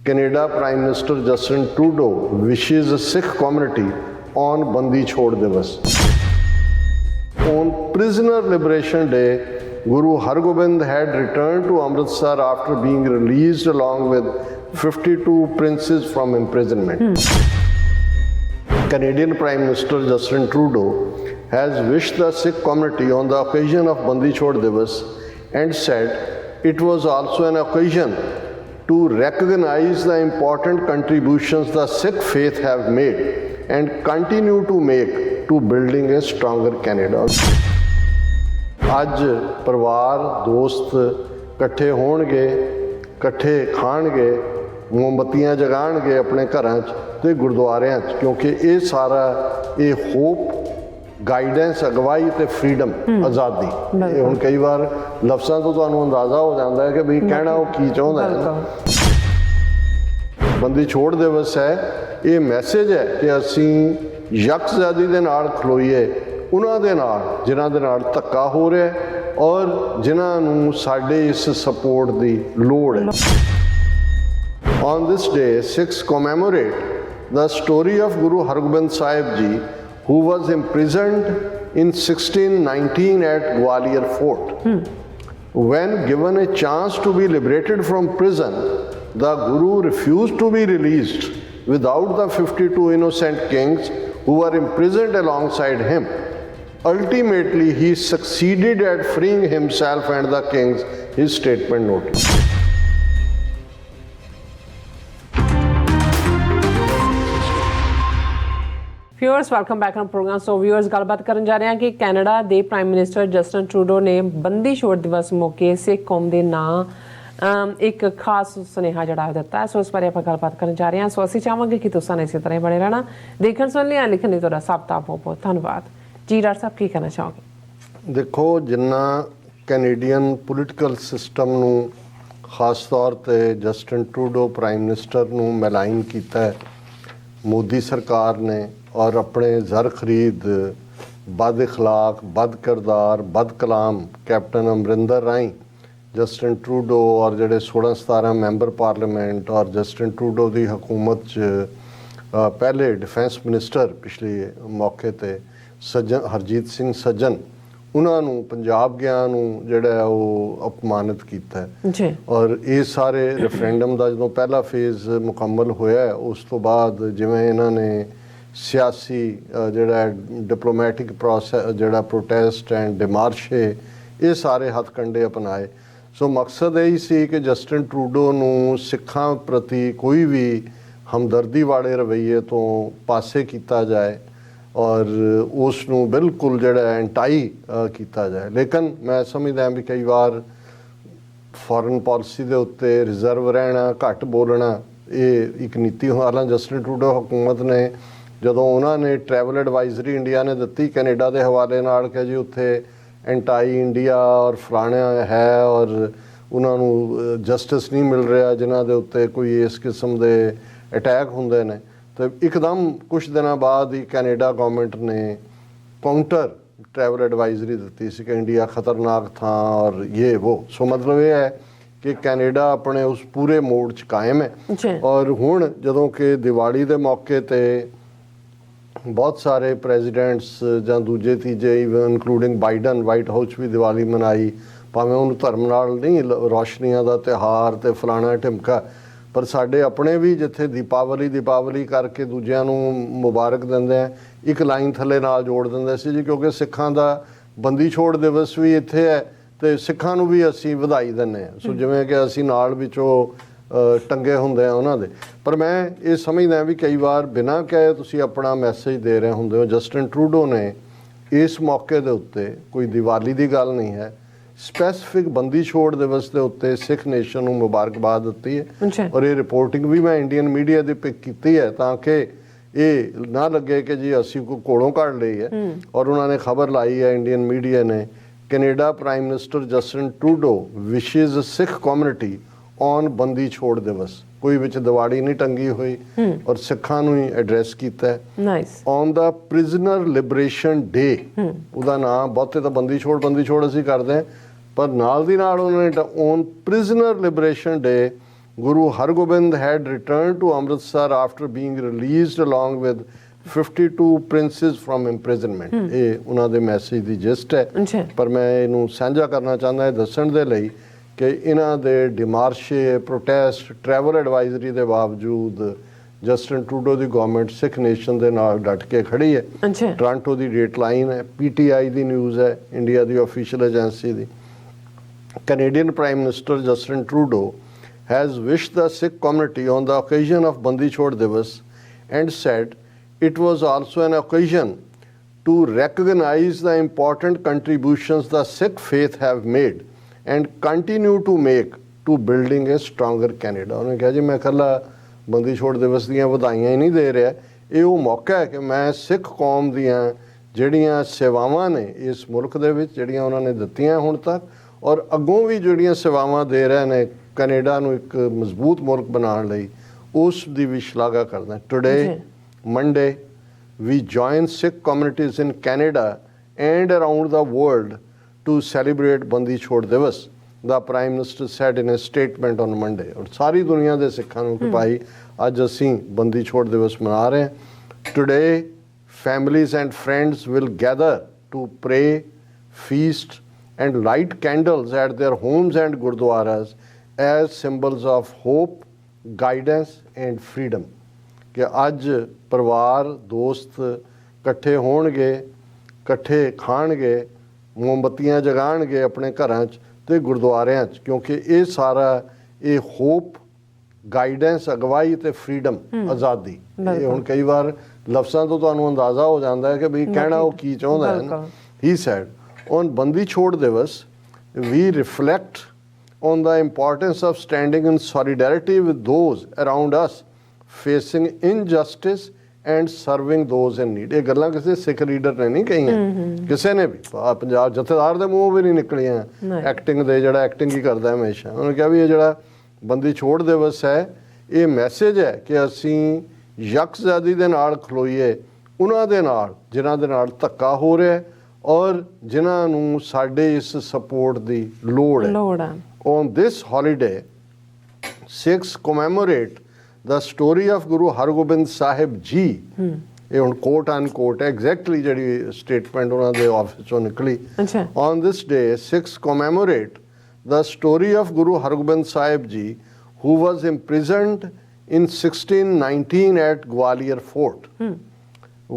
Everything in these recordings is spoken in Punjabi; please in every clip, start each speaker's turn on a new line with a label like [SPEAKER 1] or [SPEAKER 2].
[SPEAKER 1] Canada Prime Minister Justin Trudeau wishes the Sikh community on Bandi Chhor Divas. On Prisoner Liberation Day, Guru Hargobind had returned to Amritsar after being released along with 52 princes from imprisonment. Canadian Prime Minister Justin Trudeau has wished the Sikh community on the occasion of Bandi Chhor Divas and said it was also an occasion to recognize the important contributions the Sikh faith have made and continue to make to building a stronger Canada. ਅੱਜ ਪਰਿਵਾਰ ਦੋਸਤ ਇਕੱਠੇ ਹੋਣਗੇ, ਇਕੱਠੇ ਖਾਣਗੇ, ਮੋਮਬੱਤੀਆਂ ਜਗਾਉਣਗੇ ਆਪਣੇ ਘਰਾਂ 'ਚ ਤੇ ਗੁਰਦੁਆਰਿਆਂ 'ਚ, ਕਿਉਂਕਿ ਇਹ ਸਾਰਾ ਇਹ ਹੋਪ, ਗਾਈਡੈਂਸ, ਅਗਵਾਈ ਤੇ ਫਰੀडम, ਆਜ਼ਾਦੀ, ਇਹ ਹੁਣ ਕਈ ਵਾਰ ਲਫ਼ਜ਼ਾਂ ਤੋਂ ਤੁਹਾਨੂੰ ਅੰਦਾਜ਼ਾ ਹੋ ਜਾਂਦਾ ਹੈ ਕਿ ਵੀ ਕਹਿਣਾ ਉਹ ਕੀ ਚਾਹੁੰਦਾ ਹੈ। ਬੰਦੀ ਛੋੜ ਦਿਵਸ ਹੈ, ਇਹ ਮੈਸੇਜ ਹੈ ਕਿ ਅਸੀਂ ਯਕਜ਼ਾਦੀ ਦੇ ਨਾਲ ਖਲੋਈਏ, ਉਹਨਾਂ ਦੇ ਨਾਲ ਜਿਨ੍ਹਾਂ ਦੇ ਨਾਲ ਧੱਕਾ ਹੋ ਰਿਹਾ ਔਰ ਜਿਨ੍ਹਾਂ ਨੂੰ ਸਾਡੇ ਇਸ ਸਪੋਰਟ ਦੀ ਲੋੜ ਹੈ। On this day, Sikhs commemorate the story of Guru Hargobind Sahib Ji, who was imprisoned in 1619 at Gwalior Fort. When given a chance to be liberated from prison, the Guru refused to be released without the 52 innocent kings who were imprisoned alongside him. Ultimately, he succeeded at freeing himself and the kings, his statement noted.
[SPEAKER 2] Viewers welcome back on programme. So viewers ਗੱਲਬਾਤ ਕਰਨ ਜਾ ਰਹੇ ਹਾਂ ਕਿ ਕੈਨੇਡਾ ਦੇ ਪ੍ਰਾਈਮ ਮਿਨਿਸਟਰ ਜਸਟਨ ਟਰੂਡੋ ਨੇ ਬੰਦੀ ਛੋੜ ਦਿਵਸ ਮੌਕੇ ਸਿੱਖ ਕੌਮ ਦੇ ਨਾਂ ਇੱਕ ਖਾਸ ਸੁਨੇਹਾ ਜਿਹੜਾ ਦਿੱਤਾ ਹੈ। ਸੋ ਇਸ ਬਾਰੇ ਆਪਾਂ ਗੱਲਬਾਤ ਕਰਨ ਜਾ ਰਹੇ ਹਾਂ। ਸੋ ਅਸੀਂ ਚਾਹਾਂਗੇ ਕਿ ਤੁਸੀਂ ਇਸੇ ਤਰ੍ਹਾਂ ਬਣੇ ਰਹਿਣਾ। ਦੇਖਣ ਸੁਣ ਲਿਆ, ਲਿਖਣ ਲਈ ਤੁਹਾਡਾ ਸਭ ਦਾ ਬਹੁਤ ਬਹੁਤ ਧੰਨਵਾਦ ਜੀ। ਡਾਕਟਰ ਸਾਹਿਬ ਕੀ ਕਹਿਣਾ ਚਾਹੋਗੇ?
[SPEAKER 1] ਦੇਖੋ, ਜਿੰਨਾ ਕੈਨੇਡੀਅਨ ਪੋਲੀਟੀਕਲ ਸਿਸਟਮ ਨੂੰ ਖਾਸ ਤੌਰ 'ਤੇ ਜਸਟਨ ਟਰੂਡੋ ਪ੍ਰਾਈਮ ਮਿਨਿਸਟਰ ਨੂੰ ਮੈਲਾਈਨ ਕੀਤਾ ਮੋਦੀ ਸਰਕਾਰ ਨੇ ਔਰ ਆਪਣੇ ਜ਼ਰ ਖਰੀਦ, ਬਦ ਇਖਲਾਕ, ਬਦ ਕਿਰਦਾਰ, ਬਦ ਕਲਾਮ ਕੈਪਟਨ ਅਮਰਿੰਦਰ ਰਾਹੀਂ ਜਸਟਨ ਟਰੂਡੋ ਔਰ ਜਿਹੜੇ 16-17 ਮੈਂਬਰ ਪਾਰਲੀਮੈਂਟ ਔਰ ਜਸਟਨ ਟਰੂਡੋ ਦੀ ਹਕੂਮਤ 'ਚ ਪਹਿਲੇ ਡਿਫੈਂਸ ਮਿਨਿਸਟਰ ਪਿਛਲੇ ਮੌਕੇ 'ਤੇ ਹਰਜੀਤ ਸਿੰਘ ਸੱਜਣ, ਉਹਨਾਂ ਨੂੰ ਪੰਜਾਬ ਗਿਆ ਨੂੰ ਜਿਹੜਾ ਉਹ ਅਪਮਾਨਿਤ ਕੀਤਾ ਹੈ। ਔਰ ਇਹ ਸਾਰੇ ਰੈਫਰੈਂਡਮ ਦਾ ਜਦੋਂ ਪਹਿਲਾ ਫੇਜ਼ ਮੁਕੰਮਲ ਹੋਇਆ, ਉਸ ਤੋਂ ਬਾਅਦ ਜਿਵੇਂ ਇਹਨਾਂ ਨੇ ਸਿਆਸੀ ਜਿਹੜਾ ਡਿਪਲੋਮੈਟਿਕ ਪ੍ਰੋਸੈਸ, ਜਿਹੜਾ ਪ੍ਰੋਟੈਸਟ ਐਂਡ ਡਿਮਾਰਸ਼ੇ, ਇਹ ਸਾਰੇ ਹੱਥਕੰਡੇ ਅਪਣਾਏ। ਸੋ ਮਕਸਦ ਇਹੀ ਸੀ ਕਿ ਜਸਟਨ ਟਰੂਡੋ ਨੂੰ ਸਿੱਖਾਂ ਪ੍ਰਤੀ ਕੋਈ ਵੀ ਹਮਦਰਦੀ ਵਾਲੇ ਰਵੱਈਏ ਤੋਂ ਪਾਸੇ ਕੀਤਾ ਜਾਏ ਔਰ ਉਸ ਨੂੰ ਬਿਲਕੁਲ ਜਿਹੜਾ ਐਂਟਾਈ ਕੀਤਾ ਜਾਏ। ਲੇਕਿਨ ਮੈਂ ਸਮਝਦਾ ਵੀ ਕਈ ਵਾਰ ਫੋਰਨ ਪਾਲਿਸੀ ਦੇ ਉੱਤੇ ਰਿਜ਼ਰਵ ਰਹਿਣਾ, ਘੱਟ ਬੋਲਣਾ, ਇਹ ਇੱਕ ਨੀਤੀ। ਹਾਲਾਂ ਜਸਟਨ ਟਰੂਡੋ ਹਕੂਮਤ ਨੇ ਜਦੋਂ ਉਹਨਾਂ ਨੇ ਟਰੈਵਲ ਐਡਵਾਈਜ਼ਰੀ ਇੰਡੀਆ ਨੇ ਦਿੱਤੀ ਕੈਨੇਡਾ ਦੇ ਹਵਾਲੇ ਨਾਲ ਕਿ ਜੀ ਉੱਥੇ ਐਂਟਾਈ ਇੰਡੀਆ ਔਰ ਫਲਾਣਾ ਹੈ ਔਰ ਉਹਨਾਂ ਨੂੰ ਜਸਟਿਸ ਨਹੀਂ ਮਿਲ ਰਿਹਾ ਜਿਨ੍ਹਾਂ ਦੇ ਉੱਤੇ ਕੋਈ ਇਸ ਕਿਸਮ ਦੇ ਅਟੈਕ ਹੁੰਦੇ ਨੇ, ਤਾਂ ਇੱਕਦਮ ਕੁਛ ਦਿਨਾਂ ਬਾਅਦ ਹੀ ਕੈਨੇਡਾ ਗੌਰਮੈਂਟ ਨੇ ਕਾਊਂਟਰ ਟਰੈਵਲ ਐਡਵਾਈਜ਼ਰੀ ਦਿੱਤੀ ਸੀ ਕਿ ਇੰਡੀਆ ਖਤਰਨਾਕ ਥਾਂ ਔਰ ਇਹ ਵੋ। ਸੋ ਮਤਲਬ ਇਹ ਹੈ ਕਿ ਕੈਨੇਡਾ ਆਪਣੇ ਉਸ ਪੂਰੇ ਮੋਡ 'ਚ ਕਾਇਮ ਹੈ। ਔਰ ਹੁਣ ਜਦੋਂ ਕਿ ਦੀਵਾਲੀ ਦੇ ਮੌਕੇ 'ਤੇ ਬਹੁਤ ਸਾਰੇ ਪ੍ਰੈਜ਼ੀਡੈਂਟਸ ਜਾਂ ਦੂਜੇ ਤੀਜੇ even including Biden White House ਵੀ ਦੀਵਾਲੀ ਮਨਾਈ, ਭਾਵੇਂ ਉਹਨੂੰ ਧਰਮ ਨਾਲ ਨਹੀਂ, ਰੌਸ਼ਨੀਆਂ ਦਾ ਤਿਉਹਾਰ ਅਤੇ ਫਲਾਣਾ ਢਿਮਕਾ, ਪਰ ਸਾਡੇ ਆਪਣੇ ਵੀ ਜਿੱਥੇ ਦੀਪਾਵਲੀ ਕਰਕੇ ਦੂਜਿਆਂ ਨੂੰ ਮੁਬਾਰਕ ਦਿੰਦੇ ਆ, ਇੱਕ ਲਾਈਨ ਥੱਲੇ ਨਾਲ ਜੋੜ ਦਿੰਦੇ ਸੀ ਜੀ, ਕਿਉਂਕਿ ਸਿੱਖਾਂ ਦਾ ਬੰਦੀ ਛੋੜ ਦਿਵਸ ਵੀ ਇੱਥੇ ਹੈ ਅਤੇ ਸਿੱਖਾਂ ਨੂੰ ਵੀ ਅਸੀਂ ਵਧਾਈ ਦਿੰਦੇ ਹਾਂ। ਸੋ ਜਿਵੇਂ ਕਿ ਅਸੀਂ ਨਾਲ ਵਿੱਚੋਂ ਟੰਗੇ ਹੁੰਦੇ ਆ ਉਹਨਾਂ ਦੇ। ਪਰ ਮੈਂ ਇਹ ਸਮਝਦਾ ਵੀ ਕਈ ਵਾਰ ਬਿਨਾਂ ਕਹੇ ਤੁਸੀਂ ਆਪਣਾ ਮੈਸੇਜ ਦੇ ਰਹੇ ਹੁੰਦੇ ਹੋ। ਜਸਟਨ ਟਰੂਡੋ ਨੇ ਇਸ ਮੌਕੇ ਦੇ ਉੱਤੇ, ਕੋਈ ਦੀਵਾਲੀ ਦੀ ਗੱਲ ਨਹੀਂ ਹੈ, ਸਪੈਸੀਫਿਕ ਬੰਦੀ ਛੋੜ ਦਿਵਸ ਦੇ ਉੱਤੇ ਸਿੱਖ ਨੇਸ਼ਨ ਨੂੰ ਮੁਬਾਰਕਬਾਦ ਦਿੱਤੀ ਹੈ। ਔਰ ਇਹ ਰਿਪੋਰਟਿੰਗ ਵੀ ਮੈਂ ਇੰਡੀਅਨ ਮੀਡੀਆ ਦੀ ਪਿਕ ਕੀਤੀ ਹੈ ਤਾਂ ਕਿ ਇਹ ਨਾ ਲੱਗੇ ਕਿ ਜੀ ਅਸੀਂ ਕੋਈ ਕੋਲੋਂ ਕੱਢ ਲਈ ਹੈ। ਔਰ ਉਹਨਾਂ ਨੇ ਖਬਰ ਲਾਈ ਹੈ ਇੰਡੀਅਨ ਮੀਡੀਆ ਨੇ, Canada prime minister Justin Trudeau wishes Sikh community on Bandi Chhor ਦਿਵਸ। ਕੋਈ ਵਿੱਚ ਦਿਵਾੜੀ ਨਹੀਂ ਟੰਗੀ ਹੋਈ ਔਰ ਸਿੱਖਾਂ ਨੂੰ ਹੀ ਐਡਰੈਸ ਕੀਤਾ ਹੈ। ਔਨ ਦਾ ਪ੍ਰਿਜ਼ਨਰ ਲਿਬਰੇਸ਼ਨ ਡੇ, ਉਹਦਾ ਨਾਮ ਬਹੁਤੇ ਤਾਂ ਬੰਦੀ ਛੋੜ ਅਸੀਂ ਕਰਦੇ ਹਾਂ, ਪਰ ਨਾਲ ਦੀ ਨਾਲ ਉਹਨਾਂ ਨੇ on prisoner liberation day Guru Hargobind had returned to Amritsar after being released along with 52 princes from imprisonment. ਇਹ ਉਹਨਾਂ ਦੇ ਮੈਸੇਜ ਦੀ ਜਿਸਟ ਹੈ, ਪਰ ਮੈਂ ਇਹਨੂੰ ਸਾਂਝਾ ਕਰਨਾ ਚਾਹੁੰਦਾ ਦੱਸਣ ਦੇ ਲਈ ਕਿ ਇਹਨਾਂ ਦੇ ਡਿਮਾਰਸ਼ੇ, ਪ੍ਰੋਟੈਸਟ, ਟਰੈਵਲ ਐਡਵਾਈਜ਼ਰੀ ਦੇ ਬਾਵਜੂਦ ਜਸਟਿਨ ਟਰੂਡੋ ਦੀ ਗਵਰਨਮੈਂਟ ਸਿੱਖ ਨੇਸ਼ਨ ਦੇ ਨਾਲ ਡਟ ਕੇ ਖੜੀ ਹੈ। ਟੋਰਾਂਟੋ ਦੀ ਡੇਟ ਲਾਈਨ ਹੈ, PTI ਦੀ ਨਿਊਜ਼ ਹੈ, India the official agency the. Canadian Prime Minister Justin Trudeau has wished the Sikh community on the occasion of Bandi Chhor Divas and said it was also an occasion to recognize the important contributions the Sikh faith have made and continue to make to building a stronger Canada। ਉਹਨੇ ਕਿਹਾ ਜੀ ਮੈਂ ਇਕੱਲਾ ਬੰਦੀ ਛੋੜ ਦਿਵਸ ਦੀਆਂ ਵਧਾਈਆਂ ਹੀ ਨਹੀਂ ਦੇ ਰਿਹਾ, ਇਹ ਉਹ ਮੌਕਾ ਹੈ ਕਿ ਮੈਂ ਸਿੱਖ ਕੌਮ ਦੀਆਂ ਜਿਹੜੀਆਂ ਸੇਵਾਵਾਂ ਨੇ ਇਸ ਮੁਲਕ ਦੇ ਵਿੱਚ ਜਿਹੜੀਆਂ ਉਹਨਾਂ ਨੇ ਦਿੱਤੀਆਂ ਹੁਣ ਤੱਕ, ਔਰ ਅੱਗੋਂ ਵੀ ਜਿਹੜੀਆਂ ਸੇਵਾਵਾਂ ਦੇ ਰਹੇ ਨੇ ਕੈਨੇਡਾ ਨੂੰ ਇੱਕ ਮਜ਼ਬੂਤ ਮੁਲਕ ਬਣਾਉਣ ਲਈ, ਉਸ ਦੀ ਵੀ ਸ਼ਲਾਘਾ ਕਰਦਾ। Today Monday, we join Sikh communities in Canada and around the world to celebrate Bandi Chhor Divas, the Prime Minister said in a statement on Monday। और सारी दुनिया ਦੇ ਸਿੱਖਾਂ ਨੂੰ ਕਿ ਭਾਈ ਅੱਜ ਅਸੀਂ ਬੰਦੀ ਛੋੜ ਦਿਵਸ ਮਨਾ ਰਹੇ ਹਾਂ। Today, families and friends will gather to pray, feast and light candles at their homes and gurdwaras as symbols of hope, guidance and freedom। ਕਿ ਅੱਜ ਪਰਿਵਾਰ, ਦੋਸਤ ਇਕੱਠੇ ਹੋਣਗੇ, ਇਕੱਠੇ ਖਾਣਗੇ, ਮੋਮਬੱਤੀਆਂ ਜਗਾਉਣਗੇ ਆਪਣੇ ਘਰਾਂ 'ਚ ਅਤੇ ਗੁਰਦੁਆਰਿਆਂ 'ਚ, ਕਿਉਂਕਿ ਇਹ ਸਾਰਾ ਇਹ ਹੋਪ, ਗਾਈਡੈਂਸ, ਅਗਵਾਈ ਅਤੇ ਫਰੀਡਮ, ਆਜ਼ਾਦੀ। ਇਹ ਹੁਣ ਕਈ ਵਾਰ ਲਫ਼ਜ਼ਾਂ ਤੋਂ ਤੁਹਾਨੂੰ ਅੰਦਾਜ਼ਾ ਹੋ ਜਾਂਦਾ ਹੈ ਕਿ ਵੀ ਕਹਿਣਾ ਉਹ ਕੀ ਚਾਹੁੰਦਾ ਹੈ ਨਾ। ਹੀ sad on Bandi Chhor Divas we reflect on the importance of standing in solidarity with those around us facing injustice and serving those in need. ਇਹ ਗੱਲਾਂ ਕਿਸੇ ਸਿੱਖ ਲੀਡਰ ਨੇ ਨਹੀਂ ਕਹੀਆਂ, ਕਿਸੇ ਨੇ ਵੀ, ਪੰਜਾਬ ਜਥੇਦਾਰ ਦੇ ਮੂੰਹੋਂ ਵੀ ਨਹੀਂ ਨਿਕਲੀਆਂ। ਐਕਟਿੰਗ ਦੇ ਜਿਹੜਾ ਐਕਟਿੰਗ ਹੀ ਕਰਦਾ ਹਮੇਸ਼ਾ, ਉਹਨੇ ਕਿਹਾ ਵੀ ਇਹ ਜਿਹੜਾ ਬੰਦੀ ਛੋੜ ਦਿਵਸ ਹੈ ਇਹ ਮੈਸੇਜ ਹੈ ਕਿ ਅਸੀਂ ਯਕਜ਼ਾਦੀ ਦੇ ਨਾਲ ਖਲੋਈਏ ਉਹਨਾਂ ਦੇ ਨਾਲ ਜਿਨ੍ਹਾਂ ਦੇ ਨਾਲ ਧੱਕਾ ਹੋ ਰਿਹਾ ਔਰ ਜਿਨ੍ਹਾਂ ਨੂੰ ਸਾਡੇ ਇਸ ਸਪੋਰਟ ਦੀ ਲੋੜ ਹੈ। On this holiday Sikhs commemorate the story of Guru Hargobind Sahib Ji, ਇਹ ਹੁਣ ਕੋਟ ਅਨਕੋਟ ਹੈ, ਐਗਜ਼ੈਕਟਲੀ ਜਿਹੜੀ ਸਟੇਟਮੈਂਟ ਉਹਨਾਂ ਦੇ ਆਫਿਸ ਚੋਂ ਨਿਕਲੀ। On this day, Sikhs commemorate the story of Guru Hargobind Sahib Ji, who was imprisoned in 1619 at Gwalior Fort.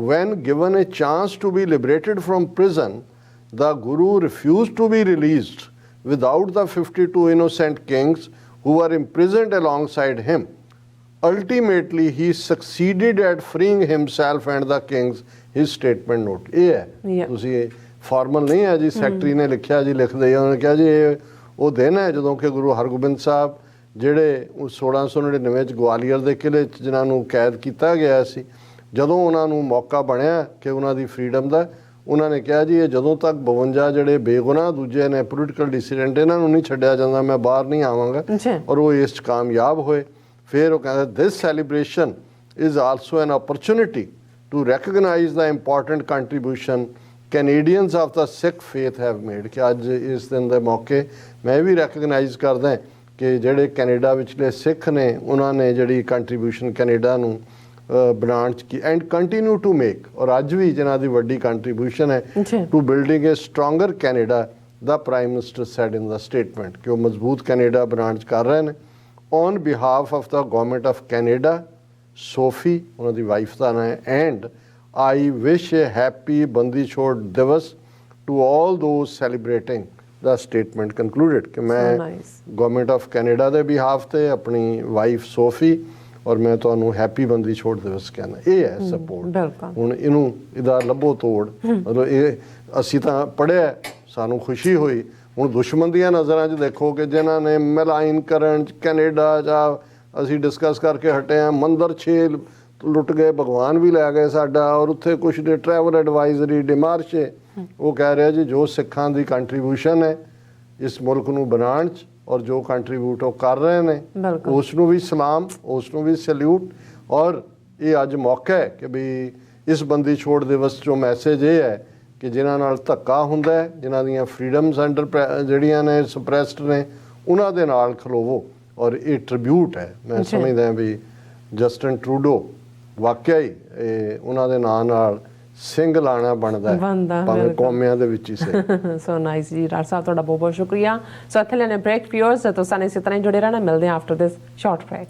[SPEAKER 1] When given a chance to be liberated from prison, the Guru refused to be released without the 52 innocent kings who were imprisoned alongside him. Ultimately, he succeeded at freeing himself and the kings, his statement note। ਇਹ ਹੈ, ਤੁਸੀਂ ਫਾਰਮਲ ਨਹੀਂ ਹੈ ਜੀ, ਸੈਕਟਰੀ ਨੇ ਲਿਖਿਆ ਜੀ, ਲਿਖਦੇ ਉਹਨੇ ਕਿਹਾ ਜੀ ਇਹ ਉਹ ਦਿਨ ਹੈ ਜਦੋਂ ਕਿ ਗੁਰੂ ਹਰਗੋਬਿੰਦ ਸਾਹਿਬ ਜਿਹੜੇ 1699 'ਚ ਗਵਾਲੀਅਰ ਦੇ ਕਿਲ੍ਹੇ 'ਚ ਜਿਨ੍ਹਾਂ ਨੂੰ ਕੈਦ ਕੀਤਾ ਗਿਆ ਸੀ, ਜਦੋਂ ਉਹਨਾਂ ਨੂੰ ਮੌਕਾ ਬਣਿਆ ਕਿ ਉਹਨਾਂ ਦੀ ਫਰੀਡਮ ਦਾ, ਉਹਨਾਂ ਨੇ ਕਿਹਾ ਜੀ ਇਹ ਜਦੋਂ ਤੱਕ 52 ਜਿਹੜੇ ਬੇਗੁਨਾਹ ਦੂਜੇ ਨੇ ਪੋਲੀਟੀਕਲ ਡਿਸੀਡੈਂਟ, ਇਹਨਾਂ ਨੂੰ ਨਹੀਂ ਛੱਡਿਆ ਜਾਂਦਾ, ਮੈਂ ਬਾਹਰ ਨਹੀਂ ਆਵਾਂਗਾ। ਔਰ ਉਹ ਇਸ 'ਚ ਕਾਮਯਾਬ ਹੋਏ। ਫਿਰ ਉਹ ਕਹਿੰਦਾ this celebration is also an opportunity to recognise the important contribution Canadians of the Sikh faith have made. ਕਿ ਅੱਜ ਇਸ ਦਿਨ ਦੇ ਮੌਕੇ ਮੈਂ ਵੀ ਰੈਕਗਨਾਈਜ਼ ਕਰਦਾ ਕਿ ਜਿਹੜੇ ਕੈਨੇਡਾ ਵਿਚਲੇ ਸਿੱਖ ਨੇ ਉਹਨਾਂ ਨੇ ਜਿਹੜੀ ਕੰਟਰੀਬਿਊਸ਼ਨ ਕੈਨੇਡਾ ਨੂੰ ਬਣਾਉਣ 'ਚ ਕੀ ਐਂਡ ਕੰਟੀਨਿਊ ਟੂ ਮੇਕ, ਔਰ ਅੱਜ ਵੀ ਜਿਨ੍ਹਾਂ ਦੀ ਵੱਡੀ ਕੰਟਰੀਬਿਊਸ਼ਨ ਹੈ to building a stronger Canada, the prime minister said in the statement ਕਿ ਉਹ ਮਜ਼ਬੂਤ ਕੈਨੇਡਾ ਬਣਾਉਣ 'ਚ ਕਰ ਰਹੇ ਨੇ। On behalf of the government of Canada, Sophie, ਉਹਨਾਂ ਦੀ ਵਾਈਫ ਦਾ ਨਾਂ ਹੈ, and I wish a happy Bandi Chhor Divas to all those celebrating, the statement concluded। ਕਿ ਮੈਂ ਗਵਰਨਮੈਂਟ ਆਫ ਕੈਨੇਡਾ ਦੇ ਬਿਹਾਫ ਤੇ ਆਪਣੀ ਵਾਈਫ ਸੋਫੀ ਔਰ ਮੈਂ ਤੁਹਾਨੂੰ ਹੈਪੀ ਬੰਦੀ ਛੋੜ ਦਿਵਸ ਕਹਿੰਦਾ। ਇਹ ਹੈ ਸਪੋਰਟ। ਹੁਣ ਇਹਨੂੰ ਇਹਦਾ ਲੱਭੋ ਤੋੜ, ਮਤਲਬ ਇਹ ਅਸੀਂ ਤਾਂ ਪੜ੍ਹਿਆ, ਸਾਨੂੰ ਖੁਸ਼ੀ ਹੋਈ। ਹੁਣ ਦੁਸ਼ਮਣ ਦੀਆਂ ਨਜ਼ਰਾਂ 'ਚ ਦੇਖੋ ਕਿ ਜਿਨ੍ਹਾਂ ਨੇ ਮਿਲਾਈਨ ਕਰਨ 'ਚ ਕੈਨੇਡਾ ਜਾਂ ਅਸੀਂ ਡਿਸਕਸ ਕਰਕੇ ਹਟੇ ਹਾਂ, ਮੰਦਰ 6 ਲੁੱਟ ਗਏ, ਭਗਵਾਨ ਵੀ ਲੈ ਗਏ ਸਾਡਾ, ਔਰ ਉੱਥੇ ਕੁਛ ਦੇ ਟਰੈਵਲ ਐਡਵਾਈਜ਼ਰੀ ਡਿਮਾਰਸ਼ੇ, ਉਹ ਕਹਿ ਰਿਹਾ ਜੀ ਜੋ ਸਿੱਖਾਂ ਦੀ ਕੰਟਰੀਬਿਊਸ਼ਨ ਹੈ ਇਸ ਮੁਲਕ ਨੂੰ ਬਣਾਉਣ 'ਚ ਔਰ ਜੋ ਕੰਟਰੀਬਿਊਟ ਉਹ ਕਰ ਰਹੇ ਨੇ ਉਸ ਨੂੰ ਵੀ ਸਲਾਮ, ਉਸ ਨੂੰ ਵੀ ਸੈਲਿਊਟ। ਔਰ ਇਹ ਅੱਜ ਮੌਕਾ ਹੈ ਕਿ ਵੀ ਇਸ ਬੰਦੀ ਛੋੜ ਦਿਵਸ 'ਚੋਂ ਮੈਸੇਜ ਇਹ ਹੈ ਕਿ ਜਿਨ੍ਹਾਂ ਨਾਲ ਧੱਕਾ ਹੁੰਦਾ ਹੈ, ਜਿਨ੍ਹਾਂ ਦੀਆਂ ਫਰੀਡਮਸ ਅੰਡਰ ਜਿਹੜੀਆਂ ਨੇ ਸਪਰੈਸਡ ਨੇ, ਉਹਨਾਂ ਦੇ ਨਾਲ ਖਲੋਵੋ ਔਰ ਇਹ ਟ੍ਰਿਬਿਊਟ ਹੈ। ਮੈਂ ਸਮਝਦਾ ਵੀ ਜਸਟਿਨ ਟਰੂਡੋ ਵਾਕਿਆ ਹੀ ਉਹਨਾਂ ਦੇ ਨਾਂ ਨਾਲ ਸਿੰਘ ਲਾਣਾ ਬਣਦਾ ਹੈ, ਭਾਵੇਂ ਕੌਮਿਆਂ ਦੇ ਵਿੱਚ ਹੀ ਸੇ।
[SPEAKER 2] ਸੋ ਨਾਈਸ ਜੀ ਡਾਕਟਰ ਸਾਹਿਬ, ਤੁਹਾਡਾ ਬਹੁਤ ਬਹੁਤ ਸ਼ੁਕਰੀਆ। ਸੋ ਇੱਥੇ ਲੈਣੇ ਬ੍ਰੇਕ, ਵਿਊਅਰਸ ਤੁਸੀਂ ਇਸੇ ਤਰ੍ਹਾਂ ਹੀ ਜੁੜੇ ਰਹਿਣਾ, ਮਿਲਦੇ ਹਾਂ ਆਫਟਰ ਦਿਸ ਸ਼ਾਰਟ ਬ੍ਰੇਕ।